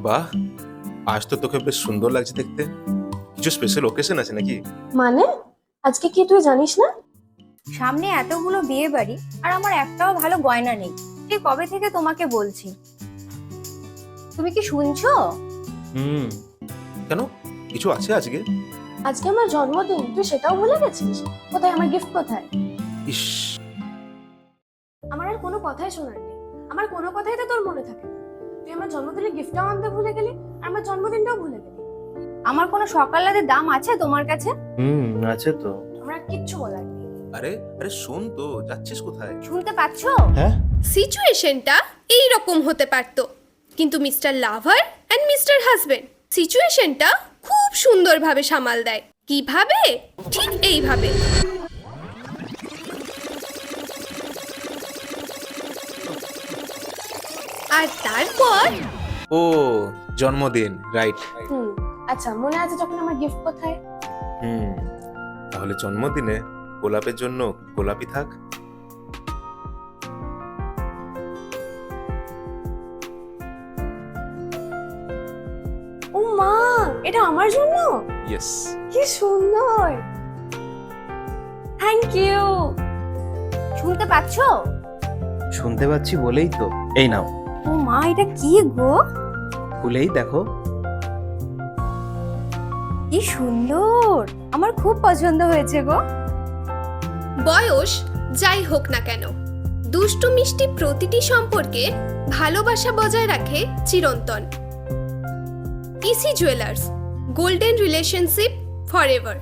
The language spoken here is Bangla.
বাহ, আজ তো তোকে বেশ সুন্দর লাগছে দেখতে। কিছু স্পেশাল ওকেশন আছে নাকি? মানে আজকে কি তুই জানিস না? সামনে এতগুলো বিয়ে বাড়ি আর আমার একটাও ভালো গয়না নেই। সে কবে থেকে তোমাকে বলছি। তুমি কি শুনছো? হুম। কেন, কিছু আছে আজকে? আজকে আমার জন্মদিন, তুই সেটাও ভুলে গেছিস? কোথায় আমার গিফট কোথায়? ইস, আমার আর কোনো কথাই শোনার নেই। আমার কোনো কথাই তো তোর মনে থাকে না। তুই আমার জন্মদিনে গিফটটাও আনতে ভুলে গেলি আর আমার জন্মদিনটাও ভুলে গেলি। আমার কোনো সকালাদের দাম আছে তোমার কাছে? আছে তো। আমার আর কিচ্ছু বলার নেই। আরে আরে শোন তো, যাচ্ছিস কোথায়? শুনতে পাচ্ছো? হ্যাঁ, সিচুয়েশনটা এই রকম হতে পারতো, কিন্তু mister lover and mister husband সিচুয়েশনটা খুব সুন্দরভাবে সামাল দেয়। কিভাবে? ঠিক এইভাবে। আর তারপর ও, জন্মদিন, রাইট। আচ্ছা, মনে আছে যখন আমার গিফট কোথায়? হুম, তাহলে জন্মদিনে গোলাপের জন্য গোলাপি থাক। ও মা, এটা আমার জন্য? ইয়েস। কি সুন্দর, থ্যাংক ইউ। শুনতে পাচ্ছো? শুনতে পাচ্ছি বলেই তো। এই নাও, ও মা, এটা কি গো? খুলেই দেখো। কি সুন্দর, আমার খুব পছন্দ হয়েছে গো। বয়স যাই হোক না কেন, দুষ্টু মিষ্টি প্রতিটি সম্পর্কে ভালোবাসা বজায় রাখে চিরন্তন। EC jewellers, golden relationship forever.